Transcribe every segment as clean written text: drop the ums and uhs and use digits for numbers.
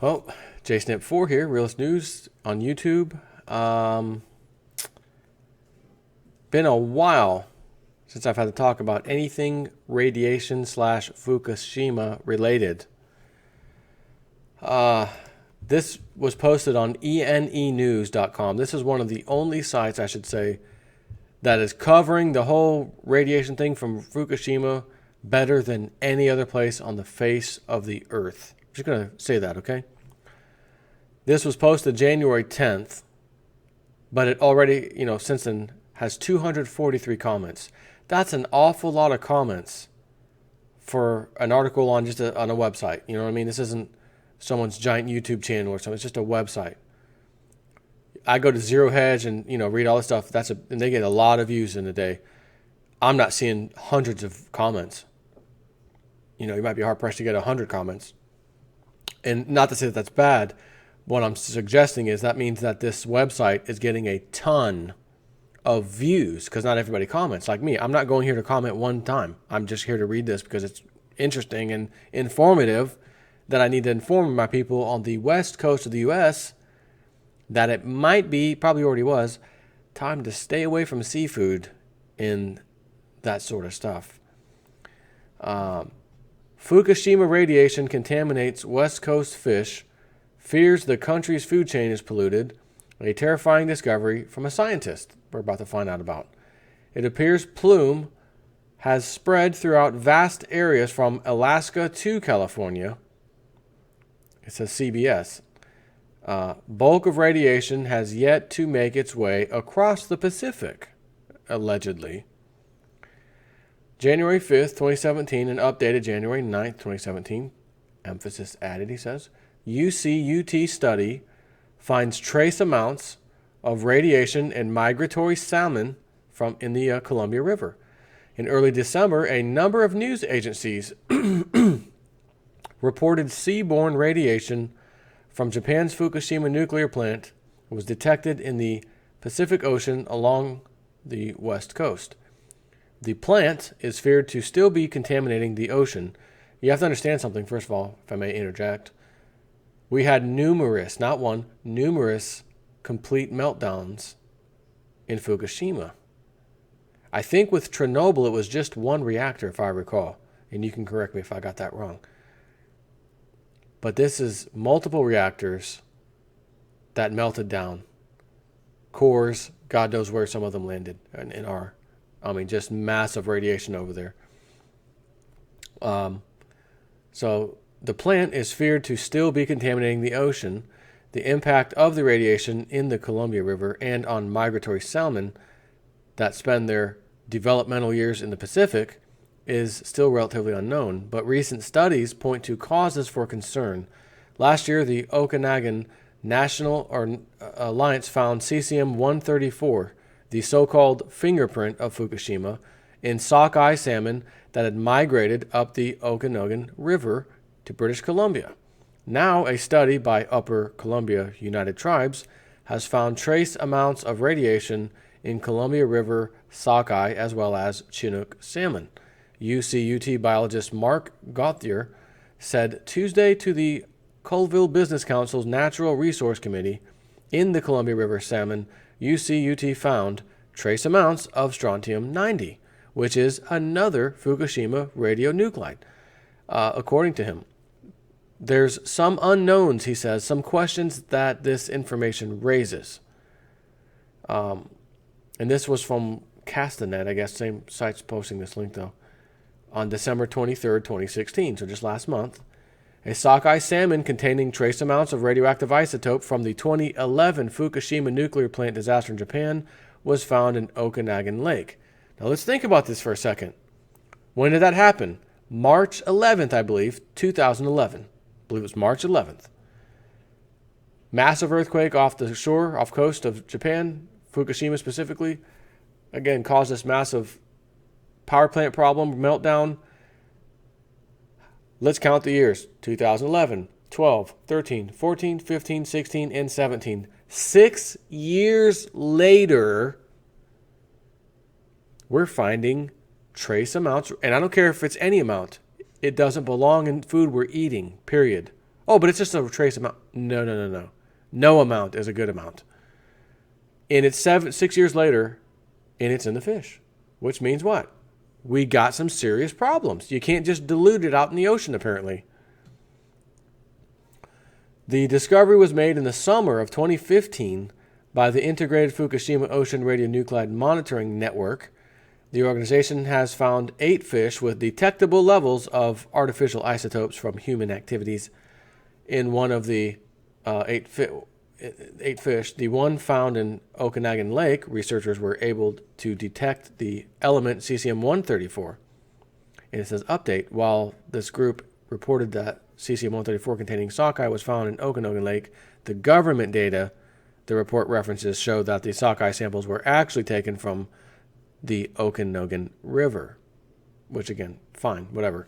Oh, JSnip4 here, Realist News on YouTube. Been a while since I've had to talk about anything radiation slash Fukushima related. This was posted on enenews.com. This is one of the only sites, I should say, that is covering the whole radiation thing from Fukushima better than any other place on the face of the earth. I'm just going to say that, okay? This was posted January 10th, but it already, since then has 243 comments. That's an awful lot of comments for an article on just on a website. You know what I mean? This isn't someone's giant YouTube channel or something. It's just a website. I go to Zero Hedge and read all this stuff. And they get a lot of views in a day. I'm not seeing hundreds of comments. You might be hard pressed to get 100 comments. And not to say that that's bad. What I'm suggesting is that means that this website is getting a ton of views because not everybody comments like me. I'm not going here to comment one time. I'm just here to read this because it's interesting and informative, that I need to inform my people on the west coast of the U.S. that it might be, probably already was, time to stay away from seafood and that sort of stuff. Fukushima radiation contaminates West Coast fish, fears the country's food chain is polluted, a terrifying discovery from a scientist we're about to find out about. It appears Plume has spread throughout vast areas from Alaska to California. It says CBS. Bulk of radiation has yet to make its way across the Pacific, allegedly. January 5th, 2017, and updated January 9th, 2017. Emphasis added, he says. UC-UT study finds trace amounts of radiation in migratory salmon in the Columbia River. In early December, a number of news agencies reported seaborne radiation from Japan's Fukushima nuclear plant was detected in the Pacific Ocean along the west coast. The plant is feared to still be contaminating the ocean. You have to understand something, first of all, if I may interject. We had numerous complete meltdowns in Fukushima. I think with Chernobyl, it was just one reactor, if I recall. And you can correct me if I got that wrong. But this is multiple reactors that melted down. Cores, God knows where some of them landed just massive radiation over there. So the plant is feared to still be contaminating the ocean. The impact of the radiation in the Columbia River and on migratory salmon that spend their developmental years in the Pacific is still relatively unknown, but recent studies point to causes for concern. Last year, the Okanagan National Alliance found cesium-134, the so-called fingerprint of Fukushima, in sockeye salmon that had migrated up the Okanagan River to British Columbia. Now, a study by Upper Columbia United Tribes has found trace amounts of radiation in Columbia River sockeye as well as Chinook salmon. UC-UT biologist Mark Gauthier said Tuesday to the Colville Business Council's Natural Resource Committee, in the Columbia River salmon, UC-UT found trace amounts of strontium-90, which is another Fukushima radionuclide. According to him, there's some unknowns, he says, some questions that this information raises. And this was from Castanet, I guess, same site's posting this link though, on December 23rd, 2016, so just last month. A sockeye salmon containing trace amounts of radioactive isotope from the 2011 Fukushima nuclear plant disaster in Japan was found in Okanagan Lake. Now let's think about this for a second. When did that happen? March 11th, I believe, 2011. I believe it was March 11th. Massive earthquake off the shore, off coast of Japan, Fukushima specifically. Again, caused this massive power plant problem, meltdown. Let's count the years. 2011, 12, 13, 14, 15, 16, and 17. 6 years later, we're finding trace amounts, and I don't care if it's any amount. It doesn't belong in food we're eating, period. Oh, but it's just a trace amount. No, no, no, no. No amount is a good amount. And it's 6 years later, and it's in the fish. Which means what? We got some serious problems. You can't just dilute it out in the ocean, apparently. The discovery was made in the summer of 2015 by the Integrated Fukushima Ocean Radionuclide Monitoring Network. The organization has found 8 fish with detectable levels of artificial isotopes from human activities. In one of the 8 fish, the one found in Okanagan Lake, researchers were able to detect the element cesium-134. And it says, update, while this group reported that cesium-134 containing sockeye was found in Okanagan Lake, the government data the report references show that the sockeye samples were actually taken from the Okanagan River. Which, again, fine, whatever.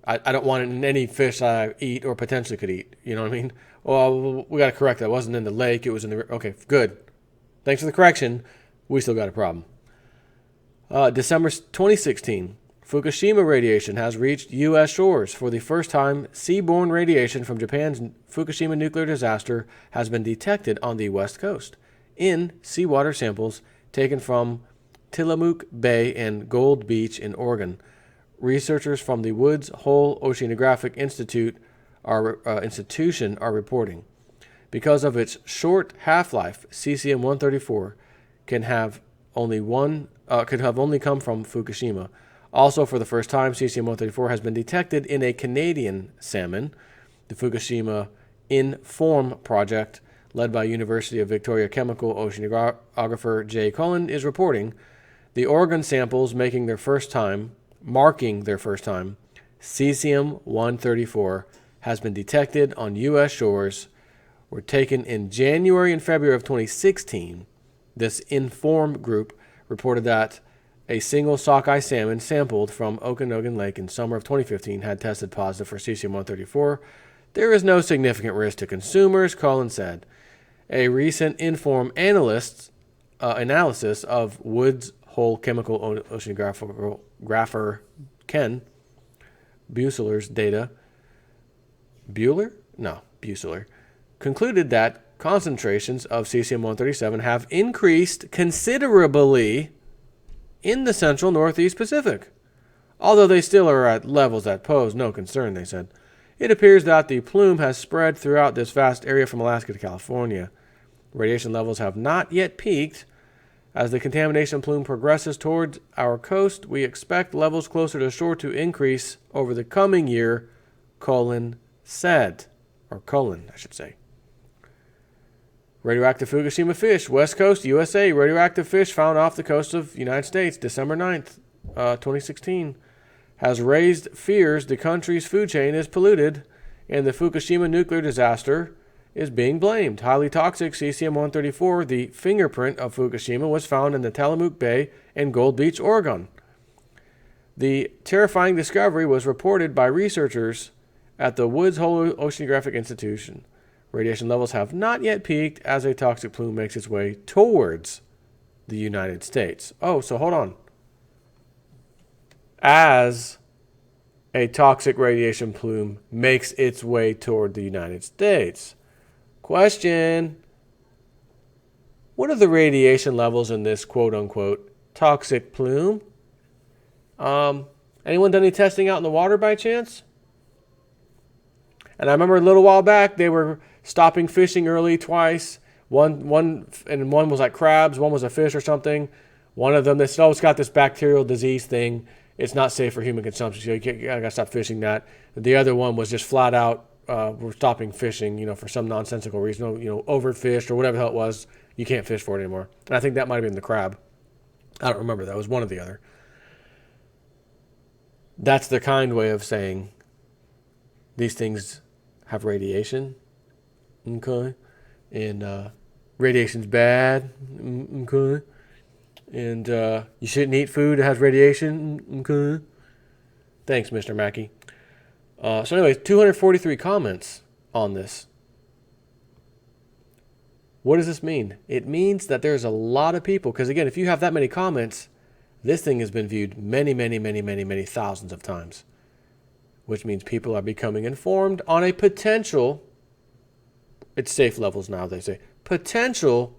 I don't want it in any fish I eat or potentially could eat. You know what I mean? Well, we got to correct that. It wasn't in the lake. It was in the river. Okay, good. Thanks for the correction. We still got a problem. December 2016, Fukushima radiation has reached U.S. shores. For the first time, seaborne radiation from Japan's Fukushima nuclear disaster has been detected on the west coast in seawater samples taken from Tillamook Bay and Gold Beach in Oregon. Researchers from the Woods Hole Oceanographic Institution are reporting. Because of its short half-life, cesium-134 could have only come from Fukushima. Also, for the first time, cesium-134 has been detected in a Canadian salmon. The Fukushima INFORM project, led by University of Victoria chemical oceanographer Jay Cullen, is reporting the Oregon samples marking their first time, cesium-134 has been detected on U.S. shores, were taken in January and February of 2016. This INFORM group reported that a single sockeye salmon sampled from Okanogan Lake in summer of 2015 had tested positive for cesium-134. There is no significant risk to consumers, Cullen said. A recent INFORM analysis of Woods Hole chemical oceanographer Ken Buesseler's data Buesseler concluded that concentrations of cesium-137 have increased considerably in the central northeast Pacific. Although they still are at levels that pose no concern, they said. It appears that the plume has spread throughout this vast area from Alaska to California. Radiation levels have not yet peaked. As the contamination plume progresses towards our coast, we expect levels closer to shore to increase over the coming year, Cullen said. Or Cullen, I should say. Radioactive Fukushima fish, West Coast, USA. Radioactive fish found off the coast of United States, December 9th, 2016, has raised fears the country's food chain is polluted and the Fukushima nuclear disaster is being blamed. Highly toxic cesium-134, the fingerprint of Fukushima, was found in the Tillamook Bay and Gold Beach, Oregon. The terrifying discovery was reported by researchers at the Woods Hole Oceanographic Institution. Radiation levels have not yet peaked as a toxic plume makes its way towards the United States. Oh, so hold on. As a toxic radiation plume makes its way toward the United States. Question. What are the radiation levels in this quote-unquote toxic plume? Anyone done any testing out in the water by chance? And I remember a little while back they were stopping fishing early twice. One was like crabs, one was a fish or something. One of them, they said, oh, it's got this bacterial disease thing. It's not safe for human consumption, so you got to stop fishing that. The other one was just flat out, we're stopping fishing, for some nonsensical reason, overfished or whatever the hell it was. You can't fish for it anymore. And I think that might have been the crab. I don't remember. That was one or the other. That's the kind way of saying these things have radiation. Okay. And radiation's bad. Okay. And you shouldn't eat food that has radiation. Okay. Thanks, Mr. Mackey. So anyways, 243 comments on this. What does this mean? It means that there's a lot of people, because again, if you have that many comments, this thing has been viewed many, many, many, many, many thousands of times. which means people are becoming informed on a potential, it's safe levels now, they say, potential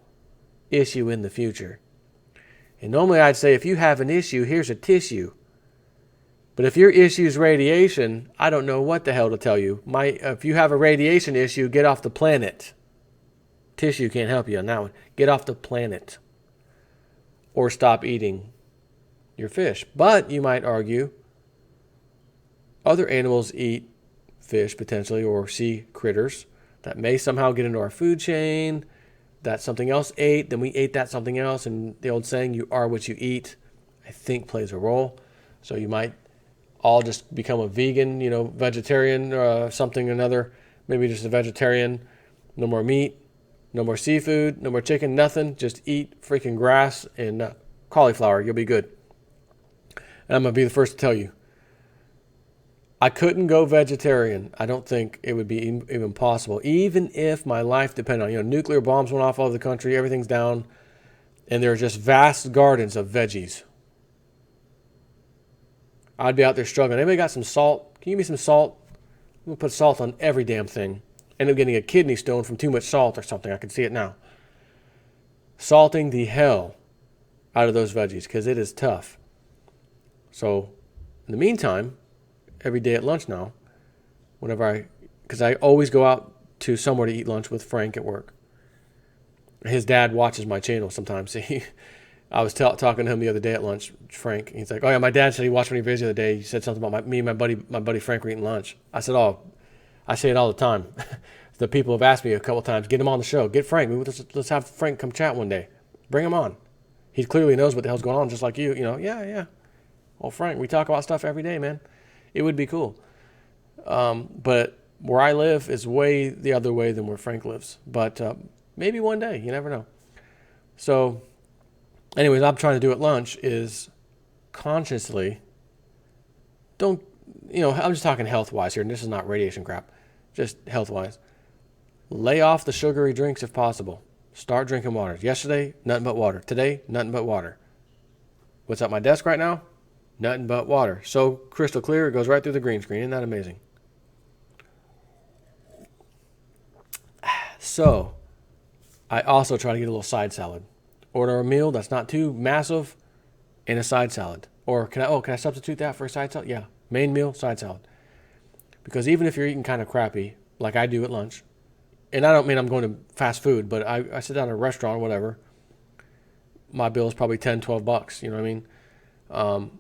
issue in the future. And normally I'd say if you have an issue, here's a tissue. But if your issue is radiation, I don't know what the hell to tell you. If you have a radiation issue, get off the planet. Tissue can't help you on that one. Get off the planet. Or stop eating your fish. But you might argue other animals eat fish potentially, or sea critters that may somehow get into our food chain, that something else ate, then we ate that something else, and the old saying, you are what you eat, I think plays a role. So you might all just become a vegan, vegetarian, something or another, maybe just a vegetarian, no more meat, no more seafood, no more chicken, nothing, just eat freaking grass and cauliflower, you'll be good. And I'm going to be the first to tell you, I couldn't go vegetarian. I don't think it would be even possible, even if my life depended on, nuclear bombs went off all over the country, everything's down, and there are just vast gardens of veggies. I'd be out there struggling. Anybody got some salt? Can you give me some salt? I'm going to put salt on every damn thing. End up getting a kidney stone from too much salt or something. I can see it now. Salting the hell out of those veggies because it is tough. So, in the meantime, every day at lunch now, because I always go out to somewhere to eat lunch with Frank at work. His dad watches my channel sometimes. I was talking to him the other day at lunch, Frank. He's like, "Oh yeah, my dad said he watched one of your videos the other day. He said something about me and my buddy Frank were eating lunch." I said, "Oh, I say it all the time." The people have asked me a couple times, "Get him on the show. Get Frank. Let's have Frank come chat one day. Bring him on. He clearly knows what the hell's going on, just like you. Yeah. Well, Frank, we talk about stuff every day, man. It would be cool. But where I live is way the other way than where Frank lives. But maybe one day. You never know. So, anyways, what I'm trying to do at lunch is consciously I'm just talking health-wise here, and this is not radiation crap, just health-wise. Lay off the sugary drinks if possible. Start drinking water. Yesterday, nothing but water. Today, nothing but water. What's at my desk right now? Nothing but water. So crystal clear, it goes right through the green screen. Isn't that amazing? So, I also try to get a little side salad. Order a meal that's not too massive and a side salad. Or can I substitute that for a side salad? Yeah. Main meal, side salad. Because even if you're eating kind of crappy, like I do at lunch, and I don't mean I'm going to fast food, but I sit down at a restaurant or whatever, my bill is probably $10, $12, you know what I mean?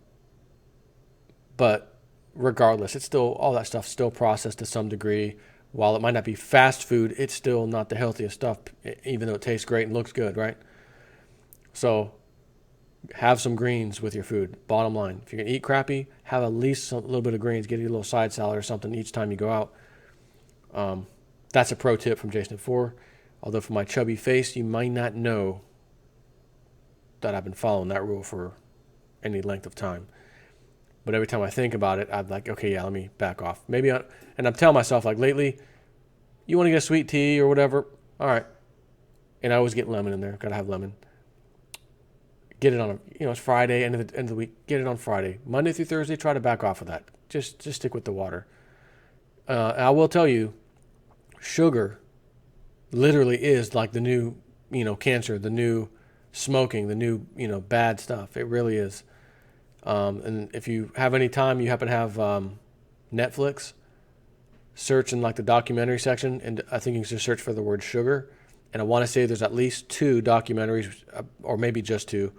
But regardless, it's still, all that stuff's still processed to some degree. While it might not be fast food, it's still not the healthiest stuff, even though it tastes great and looks good, right? So have some greens with your food, bottom line. If you're going to eat crappy, have at least a little bit of greens. Get you a little side salad or something each time you go out. That's a pro tip from Jason at 4. Although for my chubby face, you might not know that I've been following that rule for any length of time. But every time I think about it, I'm like, okay, yeah, let me back off. And I'm telling myself, like lately, you want to get a sweet tea or whatever? All right. And I always get lemon in there. Got to have lemon. Get it on it's Friday, end of the week. Get it on Friday. Monday through Thursday, try to back off of that. Just stick with the water. I will tell you, sugar literally is like the new, cancer, the new smoking, the new, bad stuff. It really is. And if you have any time, you happen to have Netflix, search in like the documentary section, and I think you can just search for the word sugar. And I want to say there's at least 2 documentaries, or maybe just 2,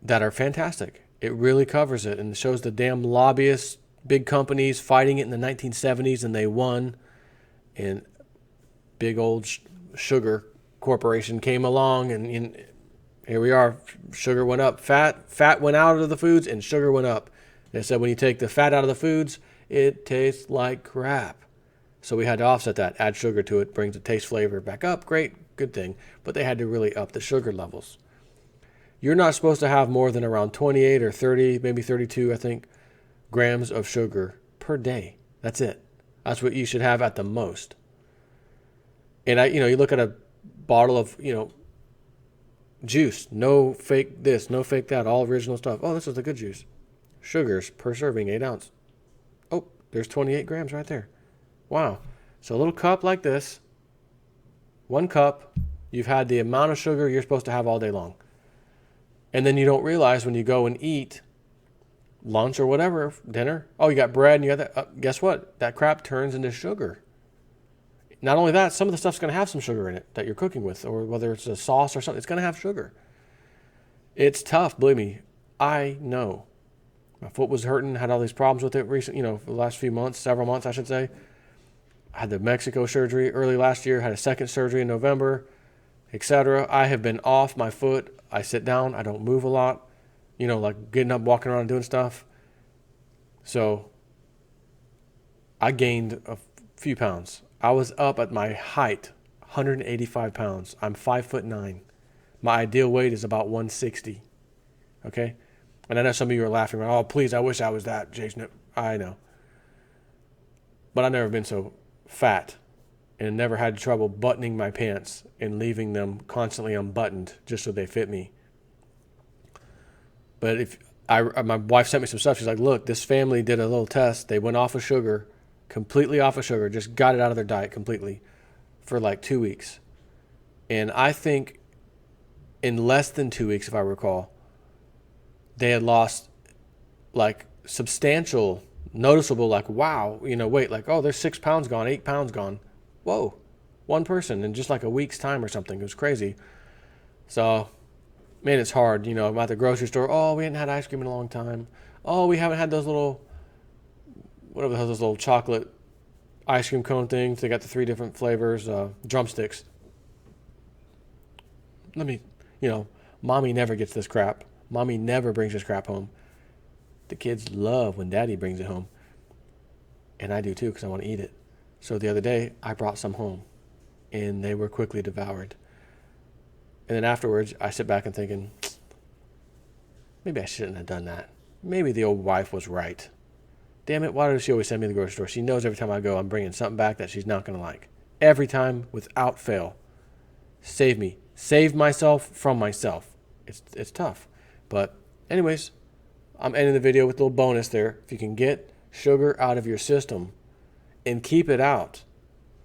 that are fantastic. It really covers it and shows the damn lobbyists, big companies fighting it in the 1970s, and they won. And big old sugar corporation came along, and here we are. Sugar went up. Fat went out of the foods, and sugar went up. They said when you take the fat out of the foods, it tastes like crap. So we had to offset that, add sugar to it, brings the taste flavor back up. Great, good thing. But they had to really up the sugar levels. You're not supposed to have more than around 28 or 30, maybe 32, I think, grams of sugar per day. That's it. That's what you should have at the most. And you look at a bottle of, juice, no fake this, no fake that, all original stuff. Oh, this is the good juice. Sugars per serving, 8 ounce. There's 28 grams right there. Wow. So a little cup like this, 1 cup, you've had the amount of sugar you're supposed to have all day long. And then you don't realize when you go and eat lunch or whatever, dinner, oh, you got bread and you got that. Guess what? That crap turns into sugar. Not only that, some of the stuff's going to have some sugar in it that you're cooking with, or whether it's a sauce or something, it's going to have sugar. It's tough, believe me. I know. My foot was hurting, had all these problems with it recently, for the last few months, several months, I should say. I had the Mexico surgery early last year, had a second surgery in November, etc. I have been off my foot. I sit down, I don't move a lot, like getting up, walking around and doing stuff. So I gained a few pounds. I was up at my height, 185 pounds. I'm 5'9". My ideal weight is about 160. Okay? And I know some of you are laughing, oh, please, I wish I was that, Jason. I know. But I've never been so fat and never had trouble buttoning my pants and leaving them constantly unbuttoned just so they fit me. But my wife sent me some stuff. She's like, look, this family did a little test. They went off of sugar, completely off of sugar, just got it out of their diet completely for like 2 weeks. And I think in less than 2 weeks, if I recall, they had lost like substantial, noticeable, like, wow, weight, like, oh, there's 6 pounds gone, 8 pounds gone. Whoa, one person in just like a week's time or something. It was crazy. So, man, it's hard. I'm at the grocery store. Oh, we hadn't had ice cream in a long time. Oh, we haven't had those little, whatever the hell, those little chocolate ice cream cone things. They got the 3 different flavors, drumsticks. Mommy never gets this crap. Mommy never brings this crap home. The kids love when daddy brings it home. And I do too, because I want to eat it. So the other day, I brought some home, and they were quickly devoured. And then afterwards, I sit back and thinking, maybe I shouldn't have done that. Maybe the old wife was right. Damn it, why does she always send me to the grocery store? She knows every time I go, I'm bringing something back that she's not going to like. Every time, without fail. Save me. Save myself from myself. It's tough. But anyways, I'm ending the video with a little bonus there. If you can get sugar out of your system and keep it out.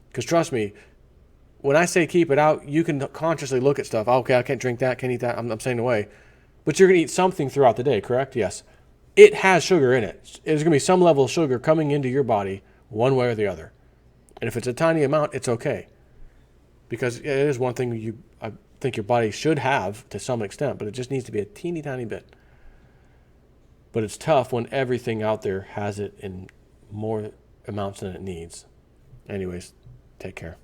Because trust me, when I say keep it out, you can consciously look at stuff. Oh, okay, I can't drink that, can't eat that. I'm staying away. But you're going to eat something throughout the day, correct? Yes. It has sugar in it. There's going to be some level of sugar coming into your body one way or the other. And if it's a tiny amount, it's okay. Because it is one thing I think your body should have to some extent, but it just needs to be a teeny tiny bit. But it's tough when everything out there has it in more amounts than it needs. Anyways, take care.